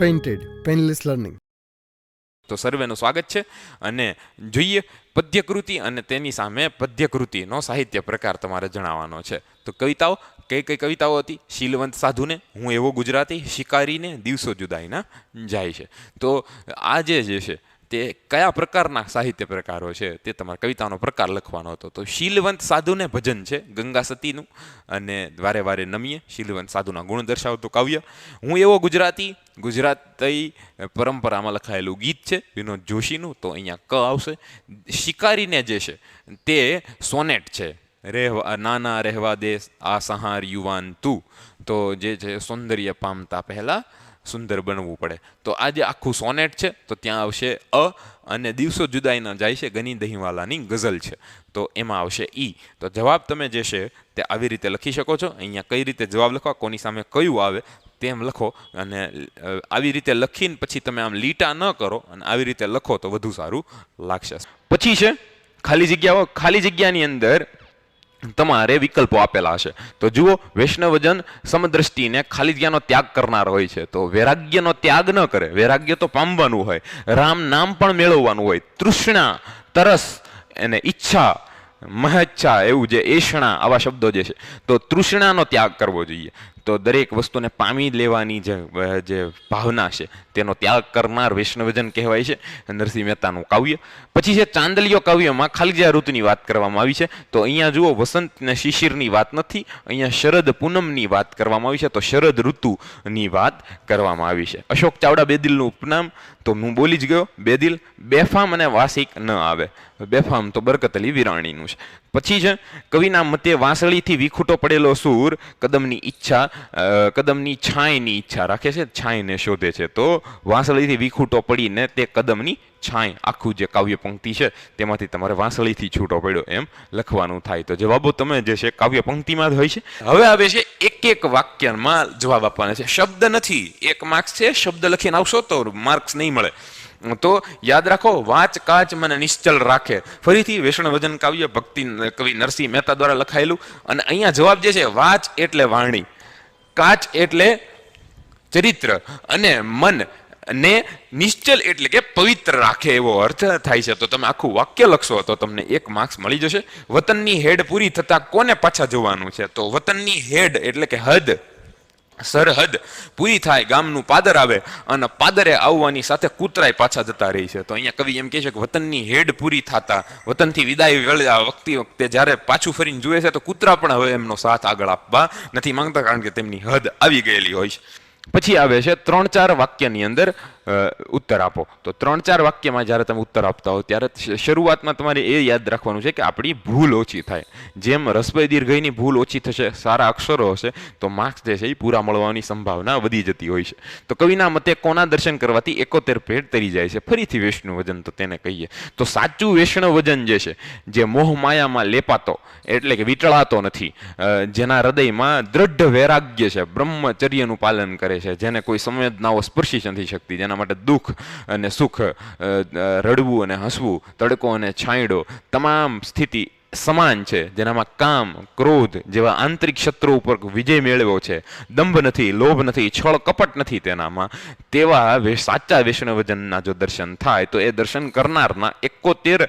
Painted painless learning. તો સર્વેનું સ્વાગત છે અને જોઈએ પદ્યકૃતિ અને તેની સામે પદ્યકૃતિનો સાહિત્ય પ્રકાર તમારે જણાવવાનો છે. તો કવિતાઓ કઈ કઈ કવિતાઓ હતી? શીલવંત સાધુને, હું એવો ગુજરાતી, શિકારીને, દિવસો જુદાઈના જાય છે. તો આ જે છે તે કયા પ્રકારના સાહિત્ય પ્રકારો છે તે તમારે કવિતાનો પ્રકાર લખવાનો હતો. તો શીલવંત સાધુને ભજન છે ગંગા સતીનું અને વારે વારે નમીએ, શીલવંત સાધુના ગુણ દર્શાવતું કાવ્ય. હું એવો ગુજરાતી, ગુજરાતી પરંપરામાં લખાયેલું ગીત છે વિનોદ જોશીનું, તો અહીંયા ક આવશે. શિકારીને જે છે તે સોનેટ છે, નાના રહેવા દે આ સહાર યુવાન તું, તો જે છે સૌંદર્ય પામતા પહેલા સુંદર બનવું પડે. તો આ જે આખું સોનેટ છે તો ત્યાં આવશે અ, અને દિવસો જુદાઈના જાય છે ગની દહીંવાલાની ગઝલ છે તો એમાં આવશે ઈ. તો જવાબ તમે જે છે તે આવી રીતે લખી શકો છો. અહીંયા કઈ રીતે જવાબ લખવા, કોની સામે કયું આવે તેમ લખો, અને આવી રીતે લખીને પછી તમે આમ લીટા ન કરો અને આવી રીતે લખો તો વધુ સારું લાગશે. પછી છે ખાલી જગ્યાઓ. ખાલી જગ્યાની અંદર તમારે વિકલ્પો આપેલા હશે. તો જુઓ, વૈષ્ણવજન સમદ્રષ્ટિને ખાલી જગ્યાનો ત્યાગ કરનાર હોય છે, તો વૈરાગ્યનો ત્યાગ ન કરે. વૈરાગ્ય તો પામવાનું હોય, રામ નામ પણ મેળવવાનું હોય. તૃષ્ણા, તરસ અને ઈચ્છા, મહેચ્છા, એવું જે એષણા આવા શબ્દો જે છે, તો તૃષ્ણાનો ત્યાગ કરવો જોઈએ. તો દરેક વસ્તુને પામી લેવાની જે ભાવના છે તેનો ત્યાગ કરનાર વૈષ્ણવજન કહેવાય છે. નરસિંહ મહેતાનું કાવ્ય. પછી છે ચાંદલિયો કાવ્યમાં ખાલી જગ્યા ઋતુની વાત કરવામાં આવી છે. તો અહીંયા જુઓ, વસંત ને શિશિરની વાત નથી, અહીંયા શરદ પૂનમની વાત કરવામાં આવી છે, તો શરદ ઋતુની વાત કરવામાં આવી છે. અશોક ચાવડા બેદિલનું ઉપનામ, તો હું બોલી જ ગયો, બેદિલ. બેફામ અને વાસિક ન આવે, બેફામ તો બરકત અલી વિરાણીનું છે. પછી છે કવિના મતે વાંસળીથી વિખૂટો પડેલો સૂર કદમની ઈચ્છા, કદમની છાંયની ઈચ્છા રાખે છે, છાંયને શોધે છે. તો વાંસળીથી વિખૂટો પડીને તે કદમની છાંય, આખું જે કાવ્ય પંક્તિ છે તેમાંથી તમારે વાંસળીથી છૂટો પડ્યો એમ લખવાનું થાય. તો જવાબો તમે જે છે કાવ્ય પંક્તિમાં જ હોય છે. હવે આવે છે એક એક વાક્યમાં જવાબ આપવાના છે. શબ્દ નથી, 1 માર્ક્સ છે. શબ્દ લખીને આવશો તો માર્ક્સ નહીં મળે. તો યાદ રાખો, વાચ કાચ મને નિશ્ચલ રાખે. ફરીથી વૈષ્ણવજન કાવ્ય ભક્તિ કવિ નરસિંહ મહેતા દ્વારા લખાયેલું. અને અહીંયા જવાબ જે છે, વાચ એટલે વાણી, કાચ એટલે ચરિત્ર, અને મન ને નિશ્ચલ એટલે કે પવિત્ર રાખે એવો અર્થ થાય છે. તો તમે આખું વાક્ય લખશો તો તમને 1 માર્ક્સ મળી જશે. વતનની હેડ પૂરી થતા કોને પાછા જવાનું છે? તો વતનની હેડ એટલે કે હદ, સરહદ પૂરી થાય, ગામનું પાદર આવે, અને પાદરે આવવાની સાથે કૂતરાય પાછા જતા રહી છે. તો અહીંયા કવિ એમ કહે છે કે વતનની હેડ પૂરી થતા, વતનથી વિદાય વખતે જ્યારે પાછું ફરીને જુએ છે તો કૂતરા પણ હવે એમનો સાથ આગળ આપવા નથી માંગતા, કારણ કે તેમની હદ આવી ગયેલી હોય છે. પછી આવે છે 3-4 વાક્યની અંદર ઉત્તર આપો. તો 3-4 વાક્યમાં જ્યારે તમે ઉત્તર આપતા હો ત્યારે શરૂઆતમાં તમારે એ યાદ રાખવાનું છે કે આપણી ભૂલ ઓછી થાય. જેમ રસભય દીર્ઘઈની ભૂલ ઓછી થશે, સારા અક્ષરો હશે, તો માર્ક્સ જે છે એ પૂરા મળવાની સંભાવના વધી જતી હોય છે. તો કવિના મતે કોના દર્શન કરવાથી 71 પેટ તરી જાય છે? ફરીથી વૈષ્ણવજન, તો તેને કહીએ તો સાચું વૈષ્ણવજન જે છે, જે મોહ માયામાં લેપાતો એટલે કે વીંટળાતો નથી, જેના હૃદયમાં દ્રઢ વૈરાગ્ય છે, બ્રહ્મચર્યનું પાલન કરે છે, જેને કોઈ સંવેદનાઓ સ્પર્શી નથી શકતી, જેના માટે દુઃખ અને સુખ, રડવું અને હસવું, તડકો અને છાંયડો તમામ સ્થિતિ સમાન છે, જેનામાં કામ, ક્રોધ જેવા આંતરિક શત્રુ ઉપર વિજય મેળવ્યો છે, દંભ નથી, લોભ નથી, છળ કપટ નથી તેનામાં, તેવા સાચા વૈષ્ણવજનના જો દર્શન થાય તો એ દર્શન કરનારના 71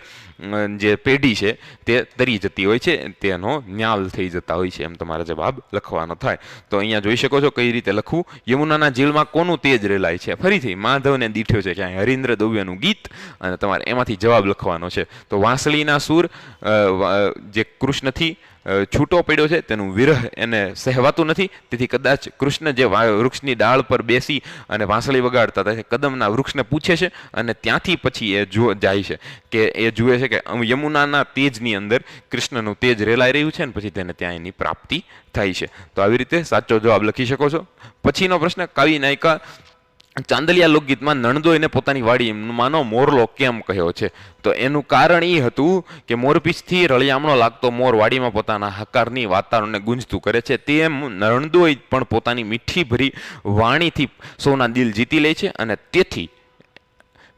જે પેઢી છે તે તરી જતી હોય છે, તેનો ન્યાલ થઈ જતા હોય છે, એમ તમારે જવાબ લખવાનો થાય. તો અહીંયા જોઈ શકો છો કઈ રીતે લખવું. યમુનાના ઝીલમાં કોનું તેજ રેલાય છે? ફરીથી માધવને દીઠ્યો છે ક્યાંય, હરીન્દ્ર દવ્યનું ગીત, અને તમારે એમાંથી જવાબ લખવાનો છે. તો વાંસળીના સૂર, જે કૃષ્ણથી છૂટો પડ્યો છે તેનું વિરહ એને સહેવાતું નથી, તેથી કદાચ કૃષ્ણ જે વૃક્ષની ડાળ પર બેસી અને વાંસળી વગાડતા હતા કદમના વૃક્ષને પૂછે છે, અને ત્યાંથી પછી એ જાય છે કે એ જુએ છે કે યમુનાના તેજની અંદર કૃષ્ણનું તેજ રેલાઈ રહ્યું છે, ને પછી તેને ત્યાં એની પ્રાપ્તિ થાય છે. તો આવી રીતે સાચો જવાબ લખી શકો છો. પછીનો પ્રશ્ન, કવિ નાયિકા ચાંદલિયા લોકગીતમાં નણદોઈને પોતાની વાડીમાંનો મોરલો કેમ કહ્યો છે? તો એનું કારણ એ હતું કે મોરપીંછથી રળિયામણો લાગતો મોર વાડીમાં પોતાના હકારની વાતાવરણને ગુંજતું કરે છે, તેમ નણદોઈ પણ પોતાની મીઠી ભરી વાણીથી સૌના દિલ જીતી લે છે, અને તેથી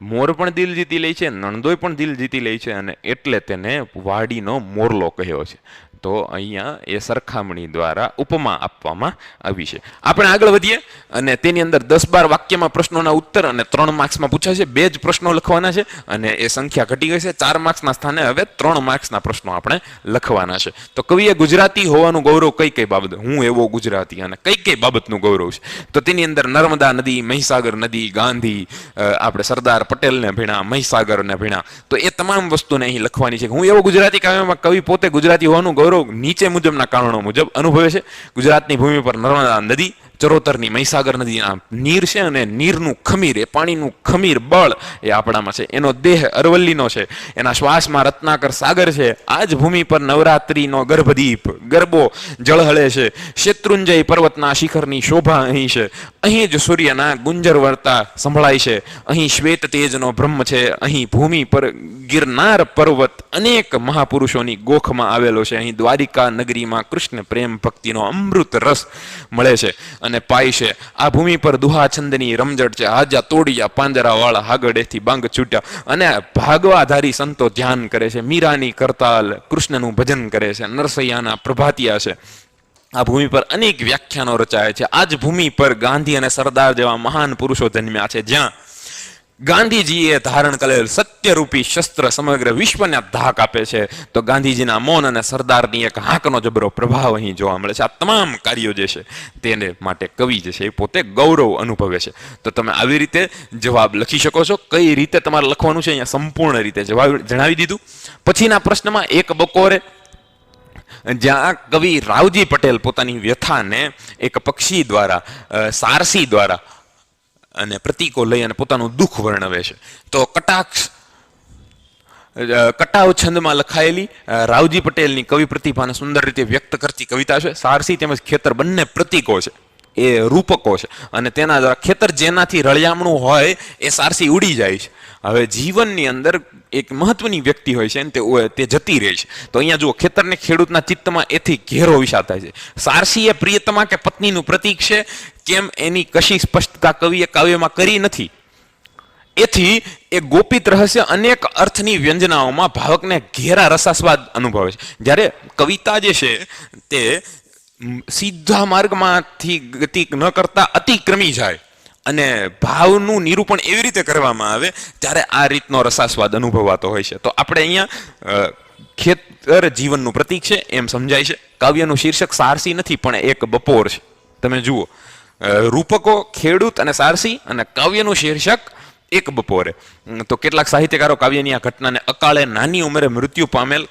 મોર પણ દિલ જીતી લે છે, નણદોઈ પણ દિલ જીતી લે છે, અને એટલે તેને વાડીનો મોરલો કહ્યો છે. તો અહીંયા એ સરખામણી દ્વારા ઉપમા આપવામાં આવી છે. આપણે આગળ વધીએ અને તેની અંદર 10-12 વાક્યમાં પ્રશ્નોના ઉત્તર અને 3 માર્ક્સમાં પૂછાય છે. 2 જ પ્રશ્નો લખવાના છે અને એ સંખ્યા ઘટી ગઈ છે. 4 માર્ક્સના સ્થાને હવે 3 માર્ક્સના પ્રશ્નો આપણે લખવાના છે. તો કવિએ ગુજરાતી હોવાનું ગૌરવ કઈ કઈ બાબત, હું એવો ગુજરાતી, અને કઈ કઈ બાબતનું ગૌરવ છે, તો તેની અંદર નર્મદા નદી, મહીસાગર નદી, ગાંધી, આપણે સરદાર પટેલને ભીણા, મહીસાગરને ભીણા, તો એ તમામ વસ્તુને અહીં લખવાની છે. હું એવો ગુજરાતી કાવ્યમાં કવિ પોતે ગુજરાતી હોવાનું ગૌરવ નીચે મુજબના કારણો મુજબ અનુભવે છે. ગુજરાતની ભૂમિ પર નર્મદા નદી, ચરોતરની મહીસાગર નદીના નીર છે અને નીરનું ખમીર, એ પાણીનું ખમીર બળ એ આપણામાં છે. એનો દેહ અરવલ્લીનો છે, એના શ્વાસમાં રત્નાકર સાગર છે. આ જ ભૂમિ પર નવરાત્રિનો ગર્ભદીપ, ગરબો ઝળહળે છે. શેત્રુંજય પર્વતના શિખરની શોભા અહીં છે. અહીં જ સૂર્યના ગુંજર વર્તા સંભળાય છે. અહીં શ્વેત તેજનો બ્રહ્મ છે. અહીં ભૂમિ પર ગિરનાર પર્વત અનેક મહાપુરુષોની ગોખમાં આવેલો છે. અહીં દ્વારિકા નગરીમાં કૃષ્ણ પ્રેમ ભક્તિનો અમૃત રસ મળે છે અને પાય છે. આ ભૂમિ પર દુહા છંદની રમઝટ છે. હાજા તોડિયા પાંજરા વાળા હાગડેથી બાંગ છૂટ્યા, અને ભાગવાધારી સંતો ધ્યાન કરે છે. મીરાની કરતાલ કૃષ્ણનું ભજન કરે છે. નરસૈયાના પ્રભાતિયા છે. આ ભૂમિ પર અનેક વ્યાખ્યાનો રચાય છે. આ જ ભૂમિ પર ગાંધી અને સરદાર જેવા મહાન પુરુષો જન્મ્યા છે. જ્યાં ગાંધીજીએ ધારણ કરેલ સત્યરૂપી શસ્ત્ર સમગ્ર વિશ્વને ધાક આપે છે, તો ગાંધીજીના મૌન અને સરદારની એક હાંકનો જબરો પ્રભાવ અહીં જોવા મળે છે. આ તમામ કાર્યો જે છે તેને માટે કવિ જે છે એ પોતે ગૌરવ અનુભવે છે. તો તમે આવી રીતે જવાબ લખી શકો છો. કઈ રીતે તમારે લખવાનું છે અહીંયા સંપૂર્ણ રીતે જવાબ જણાવી દીધું. પછીના પ્રશ્નમાં એક બકોરે, જ્યાં કવિ રાવજી પટેલ પોતાની વ્યથાને એક પક્ષી દ્વારા, સારસી દ્વારા અને પ્રતીકો લઈ અને પોતાનું દુઃખ વર્ણવે છે. તો કટાવ છંદમાં લખાયેલી રાવજી પટેલની કવિ પ્રતિભાને સુંદર રીતે વ્યક્ત કરતી કવિતા છે. સારસી તેમજ ખેતર બંને પ્રતીકો છે, એ રૂપકો છે, અને તેના દ્વારા ખેતર જેનાથી રળિયામણું હોય એ સારસી ઉડી જાય છે. હવે જીવનની અંદર એક મહત્વની વ્યક્તિ હોય છે અને તે જતી રહે છે. તો અહીંયા જુઓ, ખેતરને ખેડૂતના ચિત્તમાં એથી ઘેરો વિષાદ થાય છે. સારસી એ પ્રિયતમા કે પત્નીનું પ્રતીક છે કેમ એની કશી સ્પષ્ટતા કવિએ કાવ્યમાં કરી નથી. એથી એ ગોપિત રહસ્ય અનેક અર્થની વ્યંજનાઓમાં ભાવકને ઘેરા રસાસ્વાદ અનુભવે છે. જ્યારે કવિતા જે છે તે સીધા માર્ગમાંથી ગતિ ન કરતા અતિક્રમી જાય અને ભાવનું નિરૂપણ એવી રીતે કરવામાં આવે ત્યારે આ રીતનો રસાસ્વાદ અનુભવાતો હોય છે. તો આપણે અહીંયા ખેતર જીવનનું પ્રતીક છે એમ સમજાય છે. કાવ્યનું શીર્ષક સારસી નથી પણ એક બપોર છે. તમે જુઓ, રૂપકો ખેડૂત અને સારસી, અને કાવ્યનું શીર્ષક એક બપોરે. તો કેટલાક સાહિત્યકારો કાવ્યની આ ઘટનાને અકાળે નાની ઉંમરે મૃત્યુ પામેલ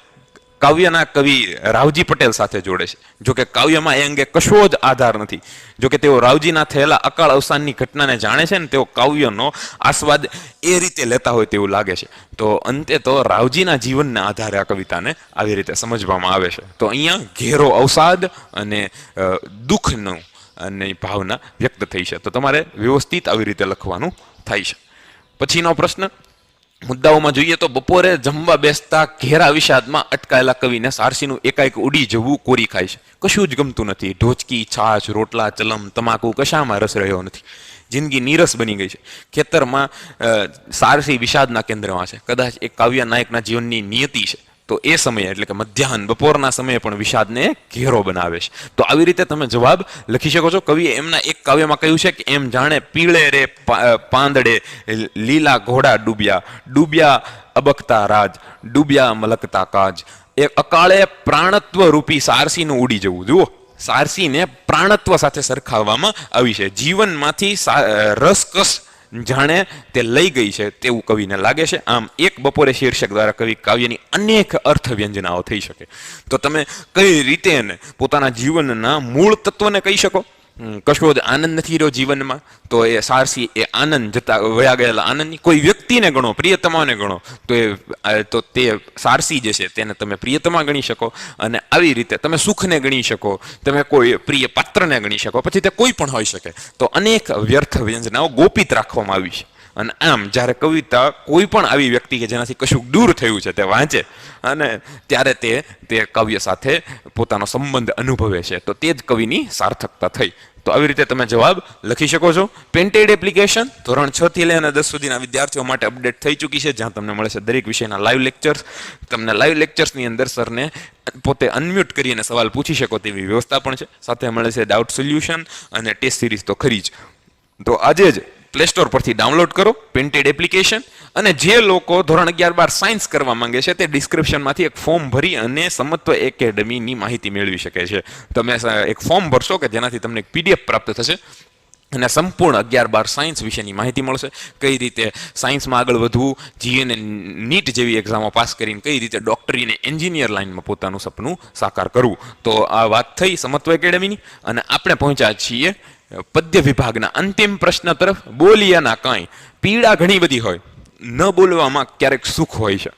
કાવ્યના કવિ રાવજી પટેલ સાથે જોડે છે. જોકે કાવ્યમાં એ અંગે કશો જ આધાર નથી. જોકે તેઓ રાવજીના થયેલા અકાળ અવસાનની ઘટનાને જાણે છે ને તેઓ કાવ્યનો આસ્વાદ એ રીતે લેતા હોય તેવું લાગે છે. તો અંતે તો રાવજીના જીવનના આધારે આ કવિતાને આવી રીતે સમજવામાં આવે છે. તો અહીંયા ઘેરો અવસાદ અને દુઃખનું અને ભાવના વ્યક્ત થઈ છે. તો તમારે વ્યવસ્થિત આવી રીતે લખવાનું થાય છે. પછીનો પ્રશ્ન મુદ્દાઓમાં જોઈએ તો બપોરે જમવા બેસતા ઘેરા વિષાદમાં અટકાયેલા કવિને સારસીનું એકાએક ઉડી જવું કોરી ખાય છે. કશું જ ગમતું નથી. ઢોચકી, છાશ, રોટલા, ચલમ, તમાકુ કશામાં રસ રહ્યો નથી. જિંદગી નીરસ બની ગઈ છે. ખેતરમાં સારસી વિષાદના કેન્દ્રમાં છે. કદાચ એક કાવ્ય નાયકના જીવનની નિયતિ છે. તો એ સમયે એટલે કે મધ્યાહન બપોરના સમયે પણ વિષાદને ઘેરો બનાવે છે. તો આવી રીતે તમે જવાબ લખી શકો છો. કવિએ એમના એક કાવ્યમાં કહ્યું છે કે એમ જાણે પીળે રે પાંદડે લીલા ઘોડા ડૂબ્યા, ડૂબ્યા અબકતા રાજ, ડૂબ્યા મલકતા કાજ. એ અકાળે પ્રાણત્વ રૂપી સારસીનું ઉડી જવું. જુઓ, સારસીને પ્રાણત્વ સાથે સરખાવવામાં આવી છે. જીવનમાંથી રસકસ જાણે તે લઈ ગઈ છે તેવું કવિને લાગે છે. આમ એક બપોરે શીર્ષક દ્વારા કવિ કાવ્યની અનેક અર્થ વ્યંજનાઓ થઈ શકે. તો તમે કઈ રીતે એને પોતાના જીવનના મૂળ તત્વને કહી શકો. કશો જ આનંદ નથી રહ્યો જીવનમાં, તો એ સારસી એ આનંદ જતા વયા ગયેલા આનંદની. કોઈ વ્યક્તિને ગણો, પ્રિયતમાને ગણો, તો તે સારસી જે છે તેને તમે પ્રિયતમા ગણી શકો. અને આવી રીતે તમે સુખને ગણી શકો, તમે કોઈ પ્રિય પાત્રને ગણી શકો, પછી તે કોઈ પણ હોઈ શકે. તો અનેક વ્યર્થ વ્યંજનાઓ ગોપિત રાખવામાં આવી છે. અને આમ જ્યારે કવિતા કોઈ પણ આવી વ્યક્તિ કે જેનાથી કશું દૂર થયું છે તે વાંચે અને ત્યારે તે કાવ્ય સાથે પોતાનો સંબંધ અનુભવે છે, તો તે જ કવિની સાર્થકતા થઈ. તો આવી રીતે તમે જવાબ લખી શકો છો. પેન્ટેડ એપ્લિકેશન ધોરણ 6 થી લઈને 10 સુધીના વિદ્યાર્થીઓ માટે અપડેટ થઈ ચૂકી છે, જ્યાં તમને મળે છે દરેક વિષયના લાઈવ લેક્ચર્સ. તમને લાઈવ લેક્ચર્સની અંદર સરને પોતે અનમ્યુટ કરીને સવાલ પૂછી શકો તેવી વ્યવસ્થા પણ છે. સાથે મળે છે ડાઉટ સોલ્યુશન અને ટેસ્ટ સિરીઝ તો ખરી જ. તો આજે જ પ્લે સ્ટોર પરથી ડાઉનલોડ કરો પેન્ટેડ એપ્લિકેશન. અને જે લોકો ધોરણ 11-12 સાયન્સ કરવા માંગે છે તે ડિસ્ક્રિપ્શનમાંથી એક ફોર્મ ભરી અને સમત્વ એકેડમીની માહિતી મેળવી શકે છે. તમે એક ફોર્મ ભરશો કે જેનાથી તમને એક PDF પ્રાપ્ત થશે અને સંપૂર્ણ 11-12 સાયન્સ વિશેની માહિતી મળશે. કઈ રીતે સાયન્સમાં આગળ વધવું, GE અને નીટ જેવી એક્ઝામો પાસ કરીને કઈ રીતે ડોક્ટરી અને એન્જિનિયર લાઇનમાં પોતાનું સપનું સાકાર કરવું. તો આ વાત થઈ સમત્વ એકેડમીની, અને આપણે પહોંચ્યા છીએ પદ્ય વિભાગના અંતિમ પ્રશ્ન તરફ. બોલિયાના કાંઈ પીડા ઘણી બધી હોય, ન બોલવામાં ક્યારેક સુખ હોય છે.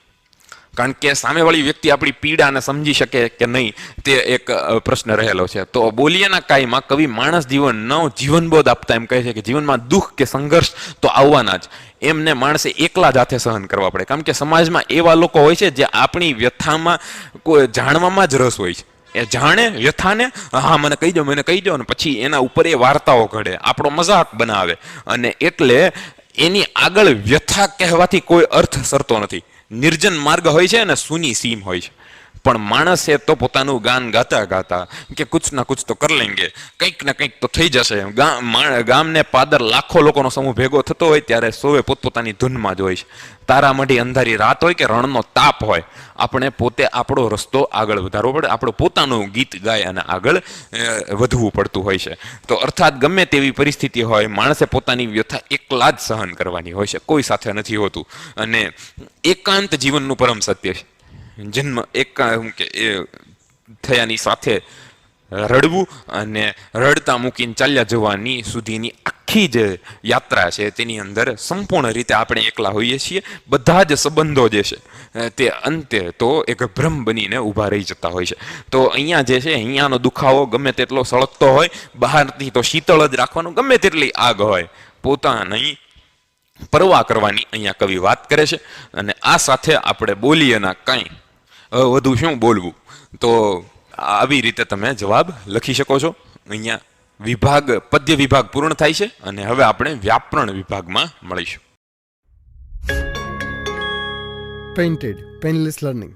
કારણ કે સામેવાળી વ્યક્તિ આપણી પીડાને સમજી શકે કે નહીં તે એક પ્રશ્ન રહેલો છે. તો બોલિયાના કાંઈમાં કવિ માણસ જીવનનો જીવનબોધ આપતા એમ કહે છે કે જીવનમાં દુઃખ કે સંઘર્ષ તો આવવાના જ, એમને માણસે એકલા જ હાથે સહન કરવા પડે. કારણ કે સમાજમાં એવા લોકો હોય છે જે આપણી વ્યથામાં કોઈ જાણવામાં જ રસ હોય છે. એ જાણે વ્યથાને, હા મને કહી દો મને કહી દો, અને પછી એના ઉપર એ વાર્તાઓ ઘડે, આપણો મજાક બનાવે. અને એટલે એની આગળ વ્યથા કહેવાથી કોઈ અર્થ સરતો નથી. નિર્જન માર્ગ હોય છે અને સૂની સીમ હોય છે. પણ માણસે તો પોતાનું ગાન ગાતા ગાતા કે કુછ ના કુછ તો કર લેંગે, કંઈક ને કંઈક તો થઈ જશે. ગામને પાદર લાખો લોકોનો સમૂહ ભેગો થતો હોય ત્યારે સૌએ પોતપોતાની ધૂનમાં જ હોય છે. તારા મઢી અંધારી રાત હોય કે રણનો તાપ હોય, આપણે પોતે આપણો રસ્તો આગળ વધારવો પડે, આપણું પોતાનું ગીત ગાય અને આગળ વધવું પડતું હોય છે. તો અર્થાત ગમે તેવી પરિસ્થિતિ હોય, માણસે પોતાની વ્યથા એકલા જ સહન કરવાની હોય છે, કોઈ સાથે નથી હોતું. અને એકાંત જીવનનું પરમ સત્ય છે. જન્મ એક થયાની સાથે રડવું અને રડતા મૂકીને ચાલ્યા જવાની સુધીની આખી જે યાત્રા છે તેની અંદર સંપૂર્ણ રીતે આપણે એકલા હોઈએ છીએ. બધા જ સંબંધો જે છે તે અંતે તો એક ભ્રમ બનીને ઊભા રહી જતા હોય છે. તો અહીંયા જે છે અહીંયાનો દુખાવો ગમે તેટલો સળગતો હોય, બહારથી તો શીતળ જ રાખવાનું, ગમે તેટલી આગ હોય, પોતાની પરવા કરવાની અહીંયા કવિ વાત કરે છે. અને આ સાથે આપણે બોલીએ ના કાંઈ વધુ શું બોલવું. તો આવી રીતે તમે જવાબ લખી શકો છો. અહીંયા વિભાગ પદ્ય વિભાગ પૂર્ણ થાય છે અને હવે આપણે વ્યાકરણ વિભાગમાં મળીશું. Painted painless learning.